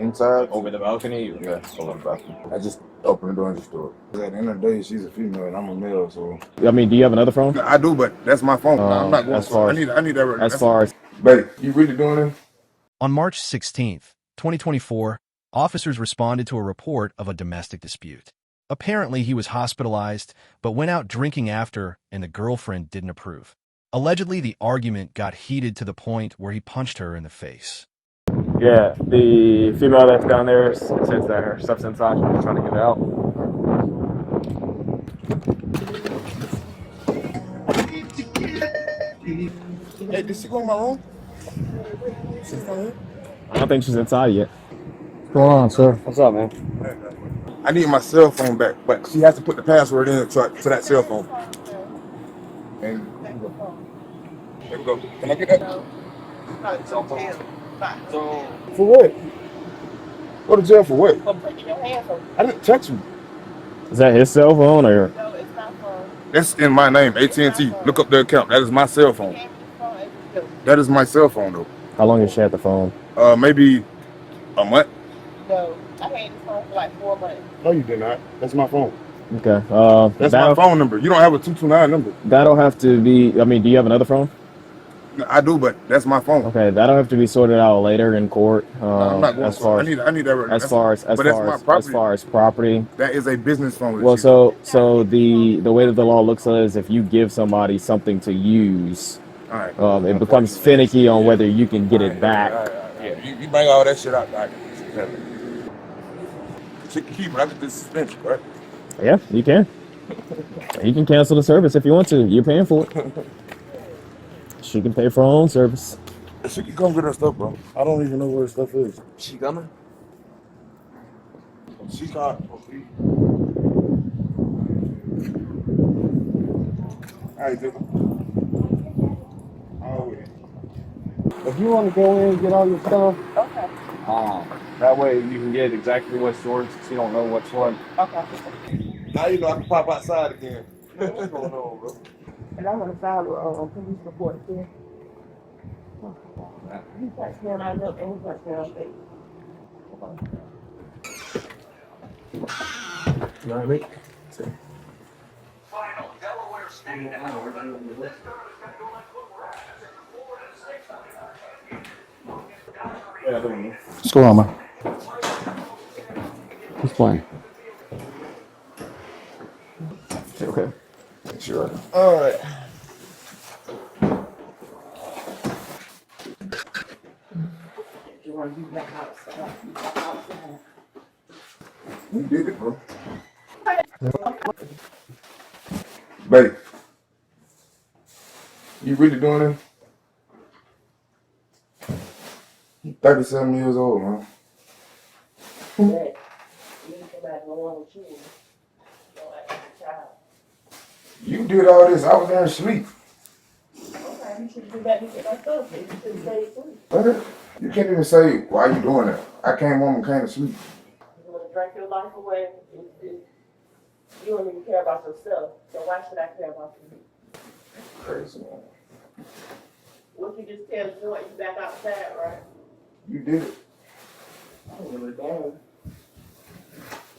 inside. Over the balcony? Yeah, over the balcony. I just opened the door and just threw it. At the end of the day, she's a female and I'm a male, so. I mean, do you have another phone? I do, but that's my phone. I'm not going As for far it. I need that. as far as Babe, you really doing it? On March 16th, 2024, officers responded to a report of a domestic dispute. Apparently, he was hospitalized, but went out drinking after, and the girlfriend didn't approve. Allegedly, the argument got heated to the point where he punched her in the face. yeah, the female that's down there says that her stuff's inside. She's trying to get it out. Hey, did she go in my room? I don't think she's inside yet. What's going on, sir? What's up, man? I need my cell phone back, but she has to put the password in to that cell phone. And there we go. Can I get that? For what? Go to jail for what? I didn't touch you. Is that his cell phone or? No, it's not phone. That's in my name, AT&T. Look up the account. That is my cell phone. That is my cell phone, though. How long has she had the phone? Maybe a month. No, I had this phone for like 4 months. No, you did not. That's my phone. Okay. That's my phone number. You don't have a 229 number. That'll have to be. I mean, do you have another phone? I do, but that's my phone. Okay, that'll have to be sorted out later in court. I'm not going as far as I need that. as far as property. That is a business phone. Well, so the way that the law looks at it is if you give somebody something to use, all right. It becomes finicky on whether you can get it back. Yeah, you bring all that shit out. All right. She can keep it. I just suspend you, right? Yeah, you can. You can cancel the service if you want to. You're paying for it. She can pay for her own service. She can come get her stuff, bro. I don't even know where her stuff is. She coming? She's not. All right, dude. If you want to go in and get all your stuff, Okay. that way you can get exactly what's yours. She don't know what's what. Okay. Now you know I can pop outside again. What's going on, bro? And I'm gonna file a police report too. He touched me on my lip and he touched me on my face. You know what I mean? What's going on, man? Who's playing? Okay. Sure. All right. You want to be back outside? You back outside. You did it, bro. Babe, you really doing it? You 37 years old, man. You need somebody along with you. Don't act like a child. You did all this. I was there asleep. Okay, you should do that with my stuff. You should stay asleep. Brother, you can't even say why you doing that. I came home and came to sleep. You want to drink your life away? You don't even care about yourself. So why should I care about you? Crazy, man. What you just tell Joy, you back outside, right? You did it. I don't really care.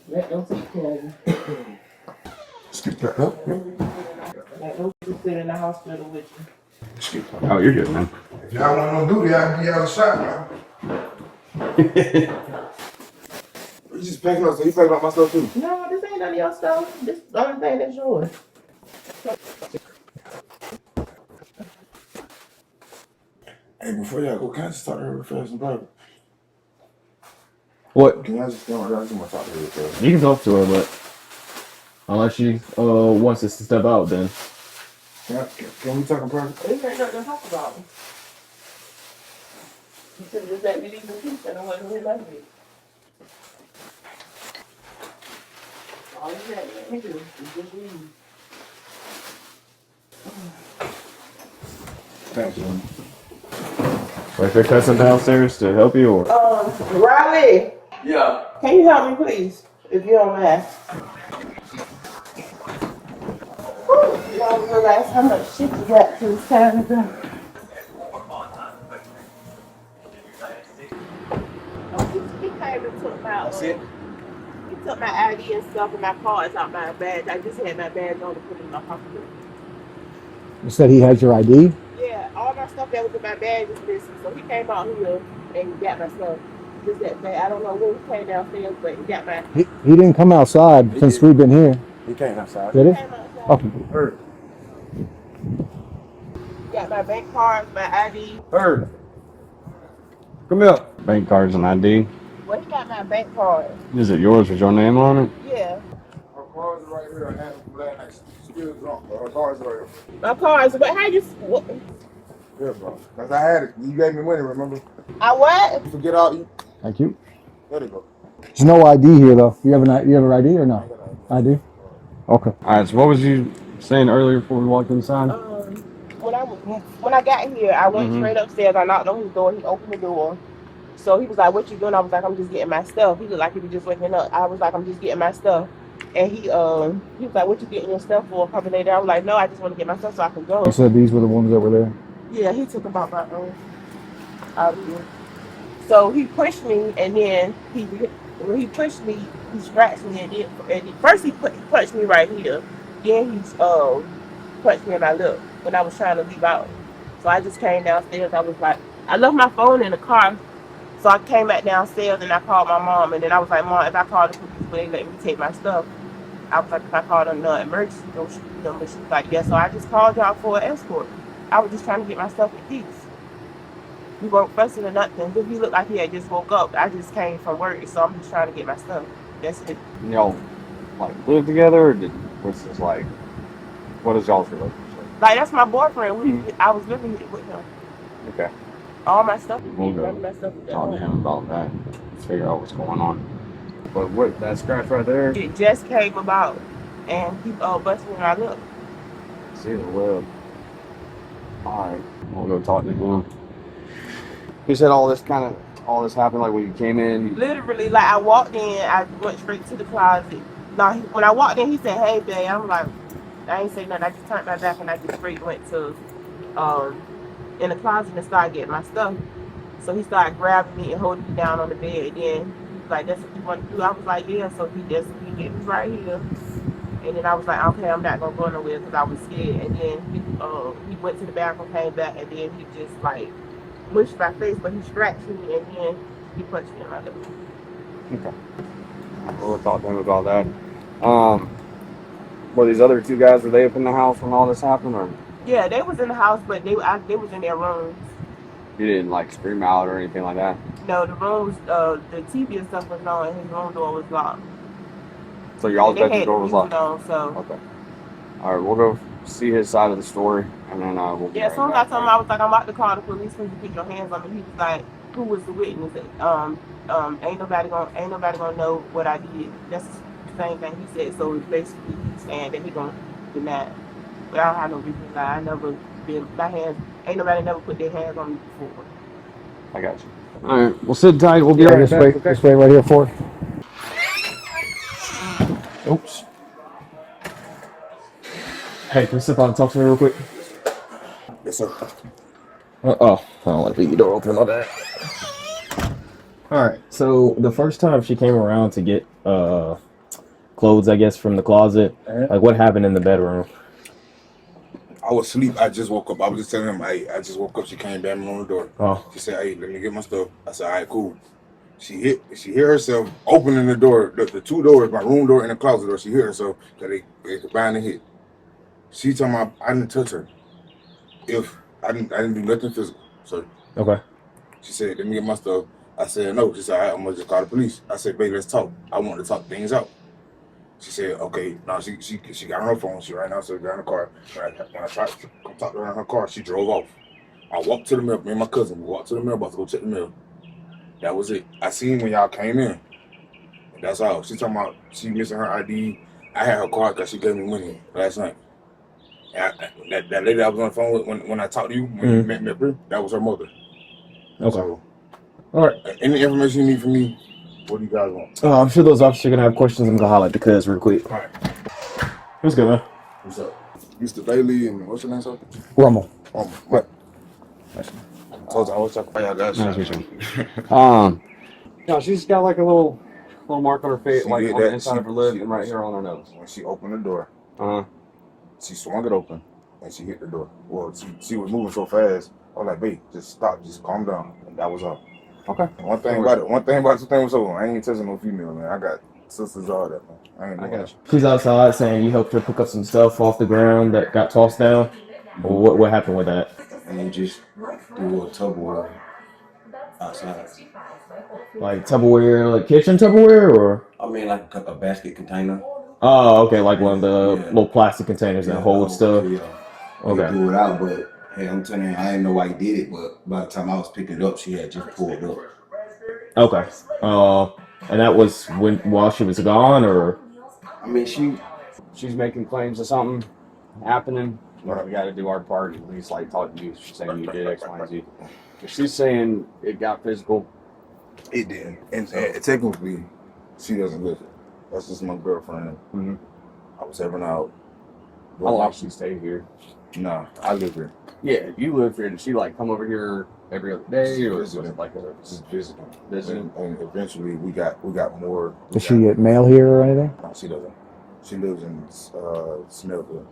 Let them take care of you. Skip that up. Let them sit in the hospital with you. Skip that. Oh, you're good, man. If y'all want no duty, I can give y'all a shot, man. You just packing up, so you packing up my stuff too? No, this ain't none of your stuff. This is the only thing that's yours. Hey, before y'all go, can I just talk to her real fast and private? What? Can I just go? I just want to talk to her real fast. You can talk to her, but unless she wants us to step out, then. Can we talk in private? This ain't nothing to talk about. You should have just let me leave the peace and I wasn't really like me. All you had to let me do is just leave. Thanks, man. Like your cousin downstairs to help you, or? Riley, Yeah. can you help me, please? If you don't mind. You don't realize how much shit you got to this time ago. came and took my That's it. he took my ID and stuff and my cards out my badge. I just had my badge on to put in my pocket. You said he has your ID? Yeah, all my stuff that was in my bag was missing. So he came out here and got my stuff. Just that bad. I don't know when he came downstairs, but he got my He didn't come outside He since did. we've been here. He came outside. Did he? came outside. Oh, Third. Got my bank cards, my ID. Third. Come here. Bank cards and ID. Well, he got my bank card. Is it yours with your name on it? Yeah. Her cards are right here. I had them from last night. She still drunk, but her cards are right here. My cards. But how you? What? Yeah, bro. Because I had it. You gave me money, remember? I what? Forget all you. thank you. There you go. There's no ID here though. You have an ID or no? ID? Okay. All right. So what was you saying earlier before we walked inside? When I got here, I went Mhm. straight upstairs. I knocked on his door. He opened the door. So he was like, "What you doing?" I was like, "I'm just getting my stuff." He looked like he was just waking up. I was like, "I'm just getting my stuff." And he was like, "What you getting your stuff for?" A couple later, I was like, "No, I just want to get my stuff so I can go." You said these were the ones that were there. Yeah, he took them out my out of here. So he pushed me, and then when he pushed me, he scratched me, and first he punched me right here. Then he punched me in my lip when I was trying to leave out. So I just came downstairs. I was like, I left my phone in the car. So I came back downstairs and I called my mom, and then I was like, "Mom, if I call the police, will they let me take my stuff?" I was like, "If I called an emergency number," she was like, "Yeah." So I just called y'all for an escort. I was just trying to get my stuff in peace. We weren't fussing or nothing. But he looked like he had just woke up. I just came from work, so I'm just trying to get my stuff. That's it. Y'all like live together, or was this like what is y'all's relationship? Like, that's my boyfriend. I was living with him. Okay. All my stuff. We'll go My stuff was at talk to home. him about that. Figure out what's going on. But what that scratch right there? It just came about, and he busted me in my lip. See the lip. All right. We'll go talk to him. He said all this happened like when you came in. Literally, like, I walked in, I went straight to the closet. Now, when I walked in, he said, "Hey, babe." I'm like, I ain't say nothing. I just turned my back and I just straight went to in the closet and started getting my stuff. So he started grabbing me and holding me down on the bed. And then he was like, "That's what you want to do?" I was like, "Yeah." So he get me right here. And then I was like, "Okay, I'm not gonna go nowhere," because I was scared. And then he went to the bathroom, came back, and then he just like mushed my face, but he scratched me, and then he punched me in my lip. Okay. We'll talk to him about that. Were these other two guys, were they up in the house when all this happened, or Yeah, they was in the house, but they was in their rooms. you didn't like scream out or anything like that? No, the room was the TV and stuff was on, and his room door was locked. So y'all's They bedroom had door was music locked? on, so Okay. All right, we'll go see his side of the story, and then we'll be yeah. right As soon as I back. told him, I was like, "I'm about to call the police when you put your hands on me." He was like, "Who was the witness?" Ain't nobody gonna know what I did. That's the same thing he said. So it's basically he's saying that he gonna deny it. But I don't have no reason to lie. I never been my hands. Ain't nobody never put their hands on me before. I got you. All right, we'll sit tight. We'll be Yeah, right just back. wait. Okay? Just wait right here for it. Oops. Hey, can you step out and talk to me real quick? Yes, sir. Oh, I don't like to leave the door open. My bad. All right. So the first time she came around to get clothes, I guess, from the closet, like what happened in the bedroom? I was asleep. I just woke up. I was just telling him, "Hey, I just woke up." She came banging on the door. Oh, She said, "Hey, let me get my stuff." I said, "All right, cool." She hear herself opening the door, the two doors, my room door and the closet door. She hear herself that they combined and hit. She told me I didn't touch her. If I didn't do nothing physical. So okay. she said, "Let me get my stuff." I said, "No." She said, "All right, I'm gonna just call the police." I said, "Baby, let's talk. I want to talk things out." She said, "Okay." Now she got on her phone. She right now, so got in the car. When I tried to come talk to her in her car, she drove off. I walked to the mail. Me and my cousin, we walked to the mailbox to go check the mail. That was it. I seen when y'all came in. That's all. She talking about she missing her ID. I had her card because she gave me money last night. That lady I was on the phone with when I talked to you, when you met me up here, that was her mother. Okay. So, All right. any information you need from me, what do you guys want? I'm sure those officers are gonna have questions. I'm gonna holler at the cuz real quick. All right. What's good, man? What's up? Mr. Bailey and what's your name, sir? Rummel. What? I told you I was talking about y'all guys. Nice to meet you. No, she's got like a little mark on her face, She like did on the that. inside of her lip and right here on her nose. When she opened the door, Uh-huh. she swung it open and she hit the door. Well, she was moving so fast. I was like, babe, just stop, just calm down. And that was all. Okay. One thing about it was over. I ain't touching no female, man. I got sisters, all that, man. I ain't I doing got that. you. She's outside saying you helped her pick up some stuff off the ground that got tossed down. What happened with that? And you just do a Tupperware outside. Like Tupperware, like kitchen Tupperware, or? I mean, like a basket container. Oh, okay, like one of the Yeah. little plastic containers that hold stuff. Yeah. Okay. He threw it out, but hey, I'm telling you, I didn't know why he did it, but by the time I was picking it up, she had just pulled up. Okay. And that was while she was gone, or? I mean, She's making claims of something happening. Well, we got to do our part, at least like talk to you, saying you did X, Y, and Z. If she's saying it got physical, It didn't. And technically, she doesn't live here. That's just my girlfriend. Mhm. I was having out. how long she stayed here? Nah, I live here. Yeah, you live here. Did she like come over here every other day, or was it like a Just visiting. visiting? And eventually we got more. Does she get mail here or anything? No, she doesn't. She lives in Snellville.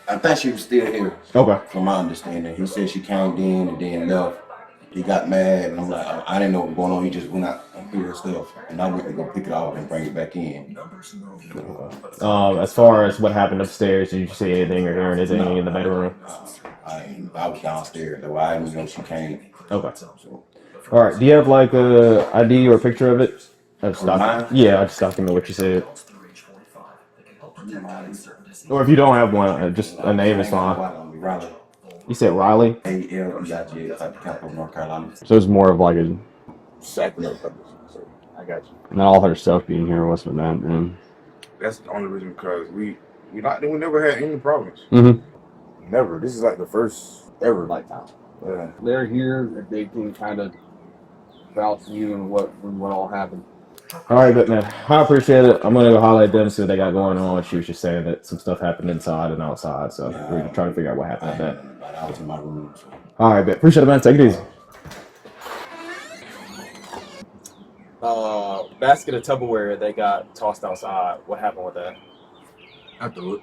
I think she was still here, Okay. from my understanding. He said she came in and then left. He got mad, and I'm like, I didn't know what was going on. He just went out and threw her stuff, and I went to go pick it off and bring it back in. As far as what happened upstairs, did you see anything or hear anything in the bedroom? I was downstairs, though. I didn't know she came. Okay. So, All right. Do you have like a ID or a picture of it? I just Mine? yeah, I just document what you said. Or if you don't have one, just a name is fine. Riley. You said Riley, A-L-E-I-G, like Capital, North Carolina. So it's more of like a. Sacramento. So I got you. And all her stuff being here, what's with that? Then? that's the only reason because we never had any problems. Mm-hmm. Never. This is like the first ever. Lifetime. Yeah. They're here. They can kind of vouch you and what all happened. all right, but man, I appreciate it. I'm gonna go holler at them, see what they got going on. She was just saying that some stuff happened inside and outside, so we're just trying to figure out what happened with that. But I was in my room. So. All right, but appreciate it, man. Take it easy. Basket of Tupperware they got tossed outside. What happened with that? I threw it.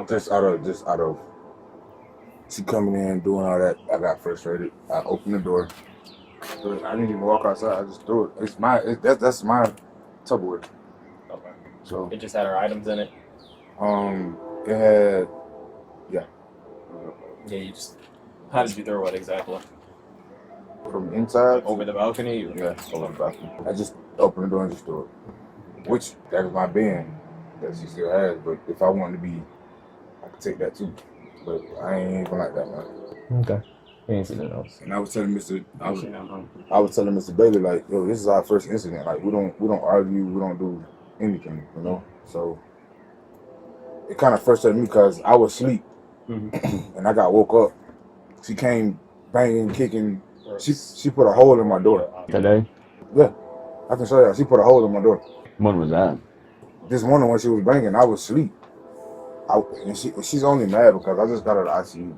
Just out of she coming in doing all that. I got frustrated. I opened the door. I didn't even walk outside. I just threw it. That's my Tupperware. Okay. So It just had her items in it. it had Yeah, you just. How did you throw it exactly? from inside. Over the balcony? Or? Yeah, over the bathroom. I just opened the door and just threw it. Which that is my bin that she still has. But if I wanted to be, I could take that too. But I ain't even like that, man. Okay. Ain't seen nothing else. And I was telling I was telling Mr. Bailey, like, yo, this is our first incident. Like, we don't argue, we don't do anything, you know. So it kind of frustrated me because I was asleep and I got woke up. She came banging, kicking. She put a hole in my door. Today? Yeah, I can show you. She put a hole in my door. When was that? This morning when she was banging, I was asleep. And she's only mad because I just got her to ICU.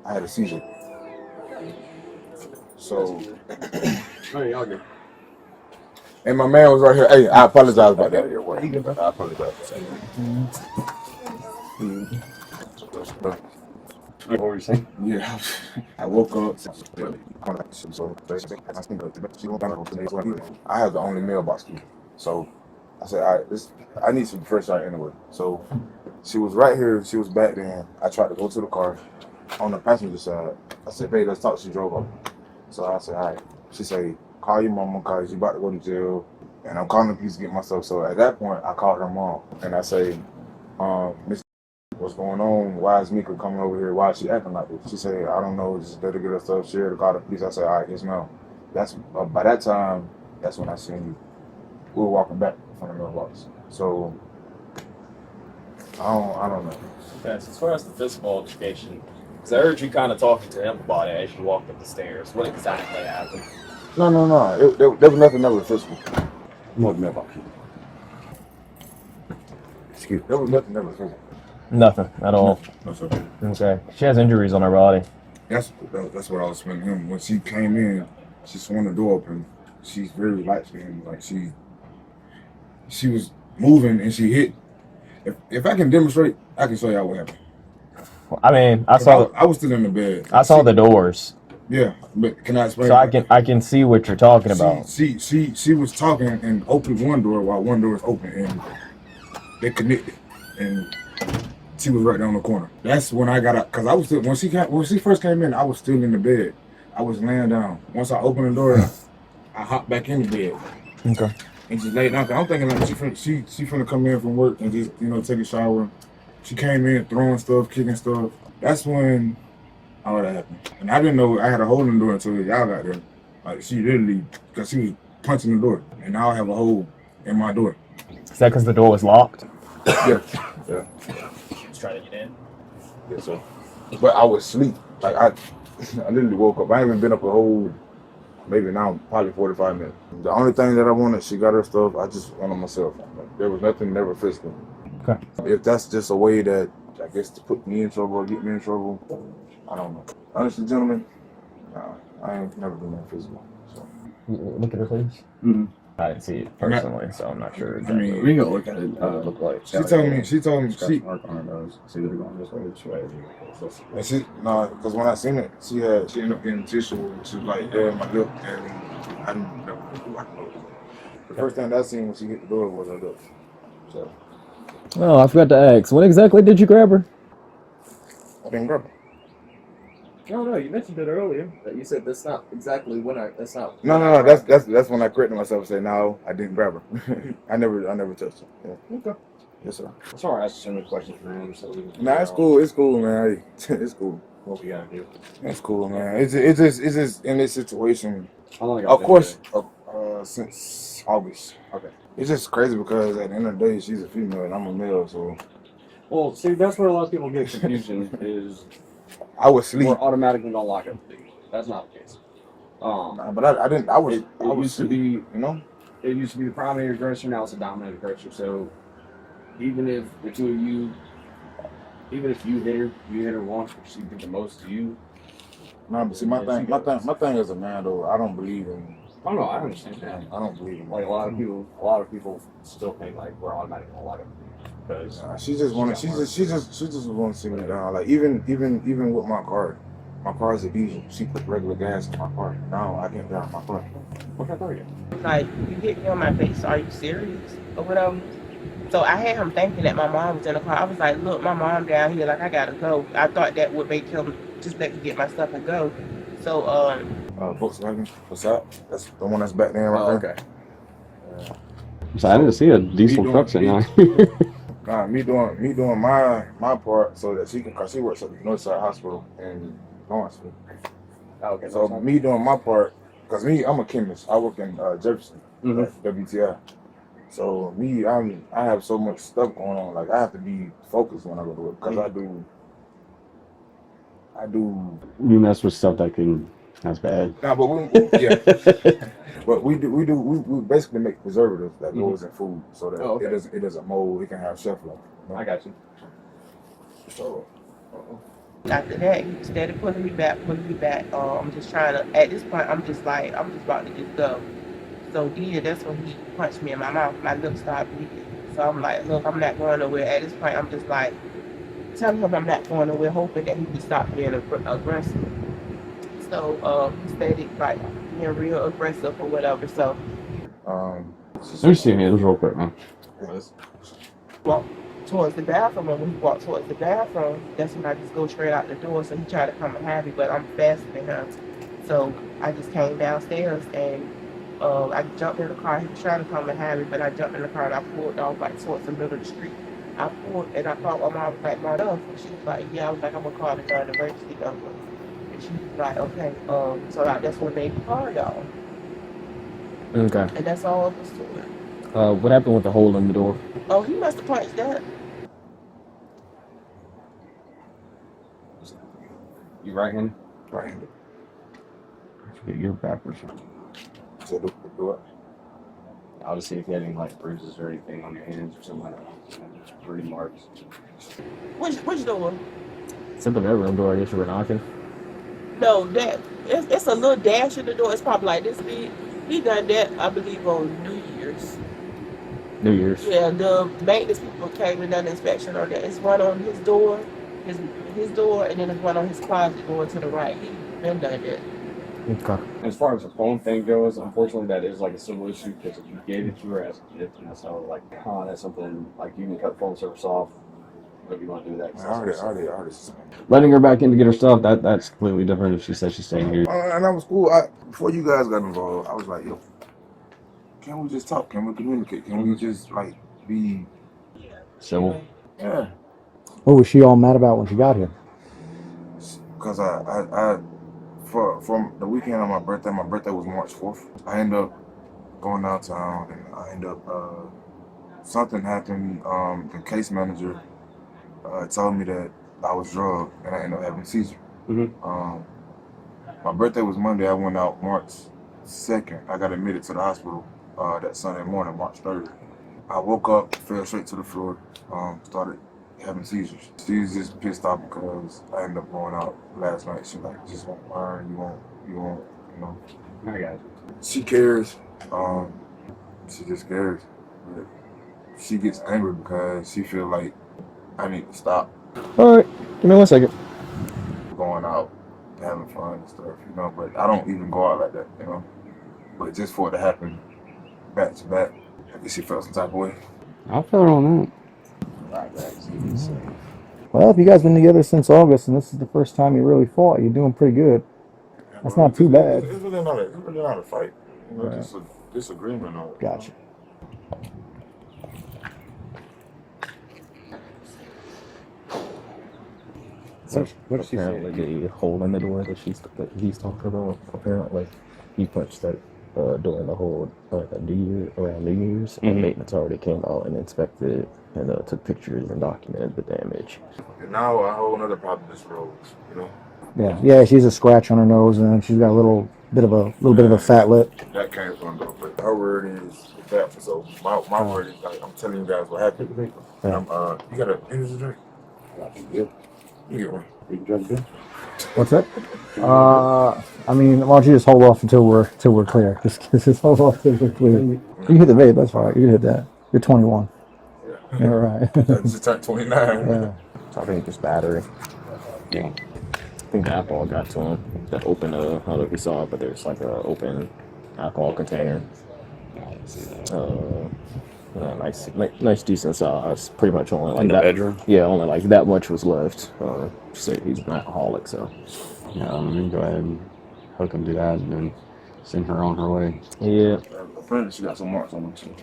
I had a seizure. So, Oh, yeah, all good. and my man was right here. Hey, I apologize about that. I apologize. What were you saying? Yeah, I woke up. I have the only mailbox key, so I said, all right, I need some fresh air anyway. So she was right here. She was back then. I tried to go to the car on the passenger side. I said, babe, let's talk. She drove up. So I said, all right. She said, call your mama because you about to go to jail. And I'm calling the police to get myself. So at that point, I called her mom. And I say, Miss, what's going on? Why is Mika coming over here? Why is she acting like this? She said, I don't know. Just let her get her stuff. She to call the police. I said, all right, yes, ma'am. That's by that time, that's when I seen you. We were walking back from the mailbox. So I don't know. Okay, so as far as the physical altercation, because I heard you kind of talking to him about it as you walked up the stairs. What exactly happened? No. There was nothing ever physical. More mailbox. Excuse me. There was nothing ever physical. Nothing at all. That's okay. Okay. She has injuries on her body. That's what I was explaining to him. When she came in, she swung the door open she's very light skinned. Like she was moving and she hit. If I can demonstrate, I can show y'all what happened. I mean, I was still in the bed. I saw the doors, Yeah, but can I explain? so I can see what you're talking about. She was talking and opened one door while one door was open and they connected and she was right down the corner. That's when I got up because I was still when she first came in, I was still in the bed. I was laying down. Once I opened the door, I hopped back in the bed. Okay. And just laid down. I'm thinking like she finna come in from work and just take a shower. She came in throwing stuff, kicking stuff. That's when all that happened. And I didn't know I had a hole in the door until y'all got there. Like she literally, because she was punching the door, and now I have a hole in my door. Is that because the door was locked? Yeah. Just trying to get in. Yeah, so. But I was asleep. Like I literally woke up. I ain't even been up a whole, maybe now probably 45 minutes. The only thing that I wanted, she got her stuff. I just wanted myself. Like, there was nothing, never physical. Okay. If that's just a way that I guess to put me in trouble or get me in trouble, I don't know. Honestly, gentlemen, nah, I ain't never been that physical. So. Look at her face. Mm-hmm. I didn't see it personally, so I'm not sure. I mean, We can go look at it. Look like She told me she mark on her nose. See they're going this way, which way. and she because when I seen it, she ended up getting tissue. And she was like, yeah, my lip, and I didn't know. The first thing that I seen when she hit the door was her lip. So Oh, I forgot to ask. When exactly did you grab her? I didn't grab her. No, you mentioned it earlier. That you said that's not exactly when that's not. No. That's when I corrected myself and said, no, I didn't grab her. I never touched her. Yeah. Okay. Yes, sir. Sorry, I asked so many questions for him. So Nah, it's cool. It's cool, man. It's cool. What we gotta do? It's cool, man. It's just in this situation. How long? Of course, since August. Okay. It's just crazy because at the end of the day, she's a female and I'm a male, so Well, see, that's where a lot of people get confusion. Is I was asleep. we're automatically gonna lock up the thing. That's not the case. Nah, but I didn't. I was. It I was used to asleep, be, you know. it used to be the primary aggressor. Now it's a dominant aggressor. So even if the two of you, even if you hit her once, she did the most to you. Nah, but see, my thing as a man though, I don't believe in. Oh no, I understand that. I don't believe in Like a lot of people still think like we're automatically gonna lock up because She just want to see me down. Like even with my car is a diesel. She put regular gas in my car. Now I can't drive my car. what can I tell you? Like, you hit me on my face, are you serious? Or whatever. So I had him thinking that my mom was in the car. I was like, look, my mom down here, like, I gotta go. I thought that would make him just let me get my stuff and go. So, Volkswagen Passat. That's the one that's back there right there. Okay. So I didn't see a diesel truck sitting there. Nah, me doing my part so that she can, cause she works at the Northside Hospital in Lawrenceville. Okay. So me doing my part, cause I'm a chemist. I work in Jefferson, at WTI. So I have so much stuff going on. Like I have to be focused when I go to work, cause I do. You mess with stuff that's bad. Nah, but but we basically make preservatives that goes in food so that it doesn't mold. It can have shelf life. You know? I got you. So. after that, he started pulling me back. I'm just trying to, at this point, I'm just about to just go. So then that's when he punched me in my mouth. My lips started bleeding. So I'm like, look, I'm not going nowhere. At this point, I'm just like, telling him I'm not going nowhere, hoping that he would stop being aggressive. So he started like being real aggressive or whatever. So Let me see your hands real quick, man. walked towards the bathroom, and when he walked towards the bathroom, that's when I just go straight out the door. So he tried to come and have me, but I'm faster than him. So I just came downstairs and I jumped in the car. He was trying to come and have me, but I jumped in the car and I pulled off like towards the middle of the street. I pulled and I thought my mom was like, my stuff. And she was like, yeah. I was like, I'm gonna call the emergency number. And she was like, okay. So that's when they called y'all. Okay. And that's all it was to it. What happened with the hole in the door? Oh, he must have punched that. You right-handed? Right-handed. You're backwards. So do what? I'll just see if you had any like bruises or anything on your hands or something like that. Bruise marks. Which door? It's at the bedroom door. I guess you were knocking. No, it's a little dash in the door. It's probably like this big. He done that, I believe, on New Year's. New Year's. Yeah, the maintenance people came and done an inspection on that. It's one on his door, his door, and then there's one on his closet going to the right. He been done that. Okay. As far as the phone thing goes, unfortunately, that is like a civil issue because if you gave it to her as a gift, and that's how like, that's something like you can cut phone service off. What you want to do with that? I already. Letting her back in to get her stuff, that's completely different if she says she's staying here. And that was cool. Before you guys got involved, I was like, yo, can we just talk? Can we communicate? Can we just like be Civil. yeah? What was she all mad about when she got here? Because from the weekend on my birthday was March 4th. I ended up going downtown and I ended up something happened. The case manager told me that I was drugged and I ended up having a seizure. My birthday was Monday. I went out March 2nd. I got admitted to the hospital that Sunday morning, March 3rd. I woke up, fell straight to the floor, started having seizures. She was just pissed off because I ended up going out last night. She like, just won't learn, you won't, you know. I got you. She cares. She just cares. But she gets angry because she feel like I need to stop All right. Give me 1 second. going out, having fun and stuff, you know. But I don't even go out like that, you know. But just for it to happen back to back, I guess she felt some type of way. I feel her on that. Well, if you guys been together since August and this is the first time you really fought, you're doing pretty good. That's not too bad. It's really not a fight. You know, Right. just a disagreement on it. Gotcha. So What did she say? apparently the hole in the door that he's talking about. Apparently, he punched that door in the hole around New Year's, and maintenance already came out and inspected it and took pictures and documented the damage. And now a whole another problem just rose, you know. Yeah, she's a scratch on her nose and she's got a little bit of a fat lip. That came from though, but her word is that. So my word is like I'm telling you guys what happened. And you got an energy drink? Yeah. You get one. You can drink it. What's that? I mean, why don't you just hold off until we're clear? Just hold off until we're clear. You can hit the vape, that's fine. You can hit that. You're 21. Yeah. All right. I just turned 29. Yeah. So I think it's battery. Yeah. I think the alcohol got to him. That open, I don't know if you saw it, but there's like an open alcohol container. Nice decent size. Pretty much only like In the that. bedroom? Yeah, only like that much was left. Say he's an alcoholic, so Yeah, let me go ahead and hook him to that and then send her on her way. yeah. Apparently she got some marks on her too.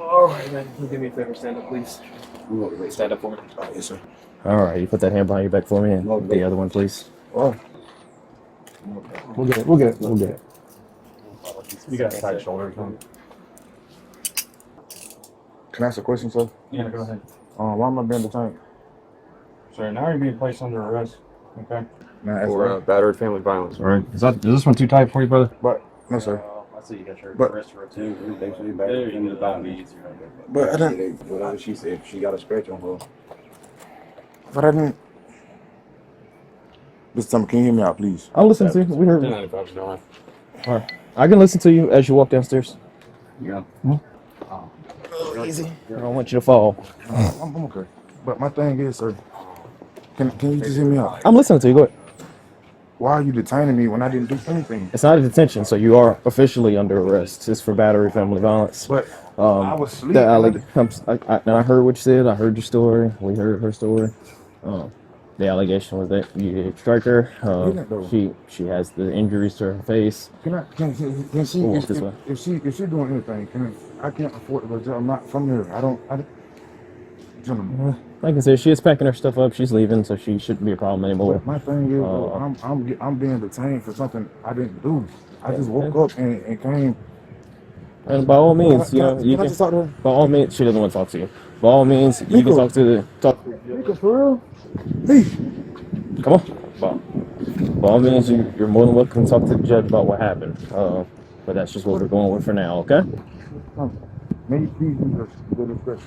All right, man. Can you do me a favor? Stand up, please. Stand up for me. Yes, sir. All right, you put that hand behind your back for me, and the other one, please. Oh. We'll get it. You got tight shoulders on. Can I ask a question, sir? Yeah, go ahead. Why am I being detained? Sir, now you're being placed under arrest. Okay. For battered family violence. All right. Is this one too tight for you, brother? But no, sir. I see you got your But- wrist for it too. There you go. But I didn't. Whatever she said, she got a scratch on her. But I didn't. This time, can you hear me out, please? I'll listen to you. We heard. 1095's going. All right, I can listen to you as you walk downstairs. Yeah. Easy. I don't want you to fall. I'm okay. But my thing is, sir, can you just hear me out? I'm listening to you. Go ahead. Why are you detaining me when I didn't do anything? It's not a detention, so you are officially under arrest. It's for battery, family violence. But I was sleeping. And I heard what you said. I heard your story. We heard her story. The allegation was that you did strike her. didn't, though. She has the injuries to her face. Can she? We'll walk this way. If she doing anything, I can't afford to go to jail. I'm not from here. I don't. Gentlemen, Like I said, she is packing her stuff up. She's leaving, so she shouldn't be a problem anymore. my thing is, bro, I'm being detained for something I didn't do. I just woke up and came. And by all means, you know, you Can I can. just talk to her? By all means, she doesn't want to talk to you. By all means, you can Nico. talk to the. Nigga, for real? Hey. Come on. By all means, you're more than welcome to talk to the judge about what happened. But that's just what we're going with for now, okay? May you please use your discretion.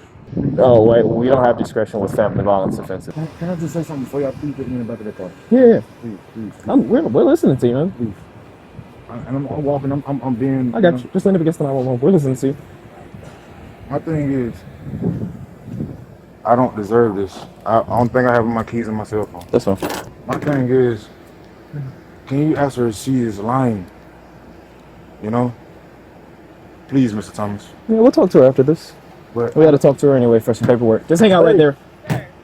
Oh, wait, we don't have discretion with family violence offenses. Can I just say something before y'all please get me in the back of the car? Yeah, Please, please, we're listening to you, man. And I'm walking. I'm being. I got you. Just lean up against the 911. We're listening to you. My thing is, I don't deserve this. I don't think I have my keys in my cell phone. That's fine. My thing is, can you ask her if she is lying? You know? Please, Mr. Thomas. Yeah, we'll talk to her after this. But We got to talk to her anyway for some paperwork. Just hang out right there.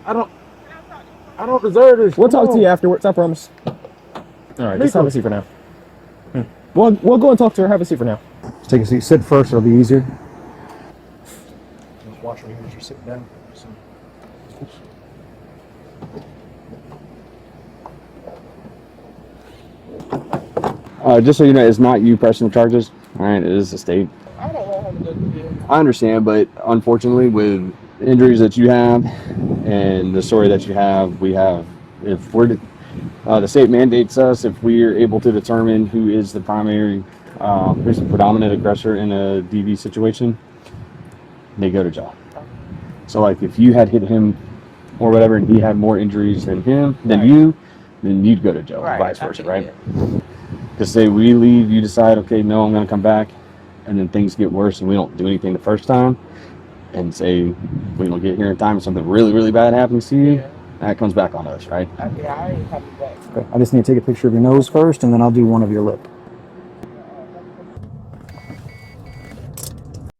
I don't deserve this. We'll Come talk to on. you afterwards. I promise. All right, just have a seat for now. We'll go and talk to her. Have a seat for now. Just take a seat. Sit first. It'll be easier. Just watch me as you're sitting down. Just so you know, it's not you pressing the charges. All right, it is the state. I don't know how to go to jail. I understand, but unfortunately, with injuries that you have and the story that you have, we have. If we're the state mandates us, if we are able to determine who is the primary, who's the predominant aggressor in a DV situation, they go to jail. So, like, if you had hit him or whatever, and he had more injuries than him, than you, then you'd go to jail, Right, vice I versa, get right? it. Because say we leave, you decide, okay, no, I'm going to come back, and then things get worse and we don't do anything the first time, and say we don't get here in time and something really, really bad happens to you, Yeah. that comes back on us, right? Yeah, I ain't coming back. Okay. I just need to take a picture of your nose first, and then I'll do one of your lip.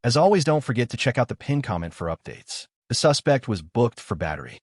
As always, don't forget to check out the pin comment for updates. The suspect was booked for battery.